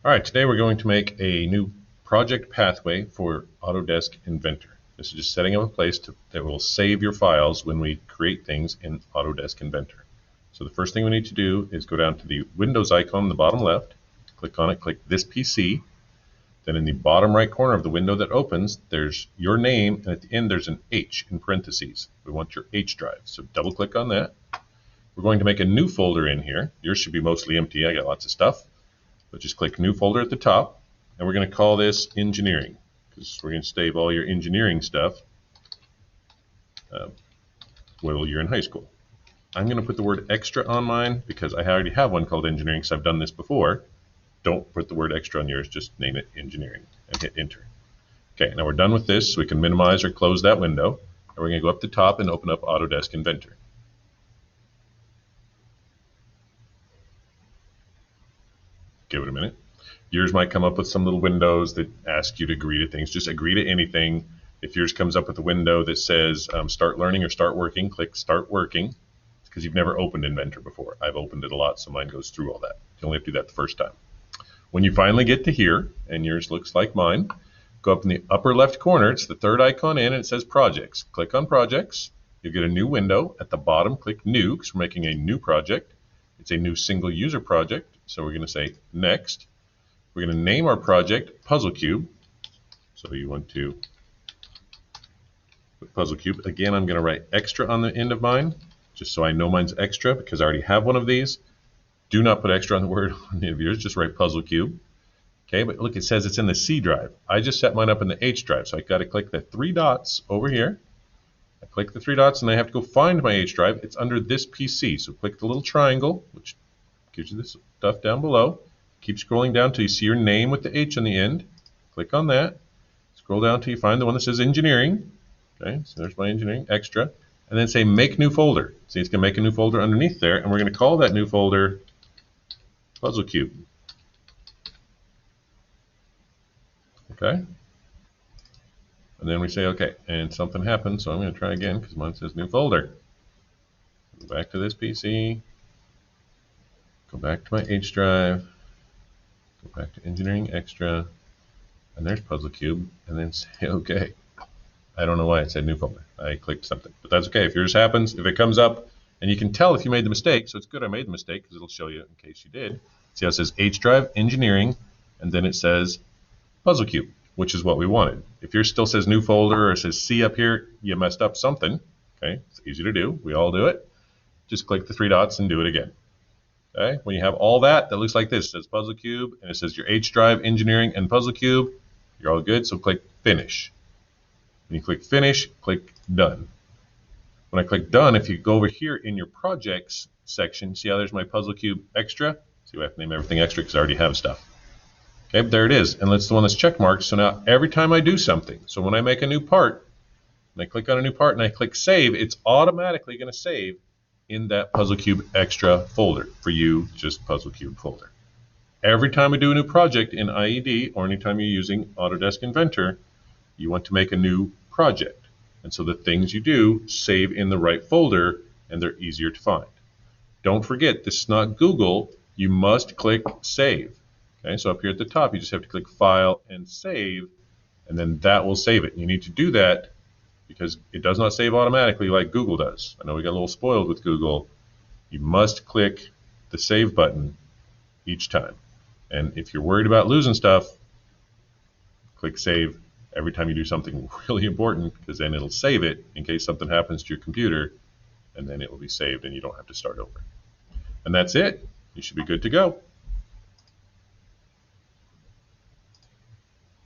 All right, today we're going to make a new project pathway for Autodesk Inventor. This is just setting up a place that will save your files when we create things in Autodesk Inventor. So the first thing we need to do is go down to the Windows icon in the bottom left, click on it, click This PC. Then in the bottom right corner of the window that opens, there's your name, and at the end there's an H in parentheses. We want your H drive, so double click on that. We're going to make a new folder in here. Yours should be mostly empty. I got lots of stuff. But just click New Folder at the top, and we're going to call this Engineering, because we're going to save all your engineering stuff while you're in high school. I'm going to put the word extra on mine because I already have one called Engineering, because I've done this before. Don't put the word extra on yours, just name it Engineering and hit Enter. Okay, now we're done with this, so we can minimize or close that window. And we're going to go up the top and open up Autodesk Inventor. Give it a minute. Yours might come up with some little windows that ask you to agree to things. Just agree to anything. If yours comes up with a window that says start learning or start working, click start working. It's because you've never opened Inventor before. I've opened it a lot, so mine goes through all that. You only have to do that the first time. When you finally get to here, and yours looks like mine, go up in the upper left corner. It's the third icon in, and it says projects. Click on projects. You'll get a new window. At the bottom, click new, because we're making a new project. It's a new single user project. So we're going to say next. We're going to name our project Puzzle Cube. So you want to put Puzzle Cube. Again, I'm going to write extra on the end of mine, just so I know mine's extra because I already have one of these. Do not put extra on the word on the end of yours. Just write Puzzle Cube. Okay, but look, it says it's in the C drive. I just set mine up in the H drive, so I got to click the three dots over here. I click the three dots, and I have to go find my H drive. It's under this PC. So click the little triangle, which gives you this stuff down below. Keep scrolling down till you see your name with the H on the end. Click on that. Scroll down till you find the one that says Engineering. Okay, so there's my Engineering extra. And then say Make New Folder. See, it's going to make a new folder underneath there, and we're going to call that new folder Puzzle Cube. Okay. And then we say OK, and something happens, so I'm going to try again because mine says New Folder. Go back to this PC. Go back to my H drive, go back to Engineering Extra, and there's Puzzle Cube, and then say OK. I don't know why it said new folder. I clicked something, but that's okay. If yours happens, if it comes up, and you can tell if you made the mistake, so it's good I made the mistake because it'll show you in case you did. See how it says H drive, Engineering, and then it says Puzzle Cube, which is what we wanted. If yours still says new folder or it says C up here, you messed up something. Okay, it's easy to do. We all do it. Just click the three dots and do it again. Okay, when you have all that looks like this. It says Puzzle Cube, and it says your H drive, Engineering, and Puzzle Cube. You're all good, so click Finish. When you click Finish, click Done. When I click Done, if you go over here in your Projects section, see how there's my Puzzle Cube Extra? See, I have to name everything extra because I already have stuff. Okay, but there it is, and that's the one that's check marked. So now every time I do something, so when I make a new part, and I click on a new part and I click Save, it's automatically going to save in that Puzzle Cube Extra folder. For you, just Puzzle Cube folder. Every time we do a new project in IED, or anytime you're using Autodesk Inventor, you want to make a new project. And so the things you do save in the right folder, and they're easier to find. Don't forget, this is not Google. You must click Save. Okay, so up here at the top, you just have to click File and Save, and then that will save it. You need to do that because it does not save automatically like Google does. I know we got a little spoiled with Google. You must click the Save button each time. And if you're worried about losing stuff, click Save every time you do something really important, because then it'll save it in case something happens to your computer, and then it will be saved and you don't have to start over. And that's it. You should be good to go.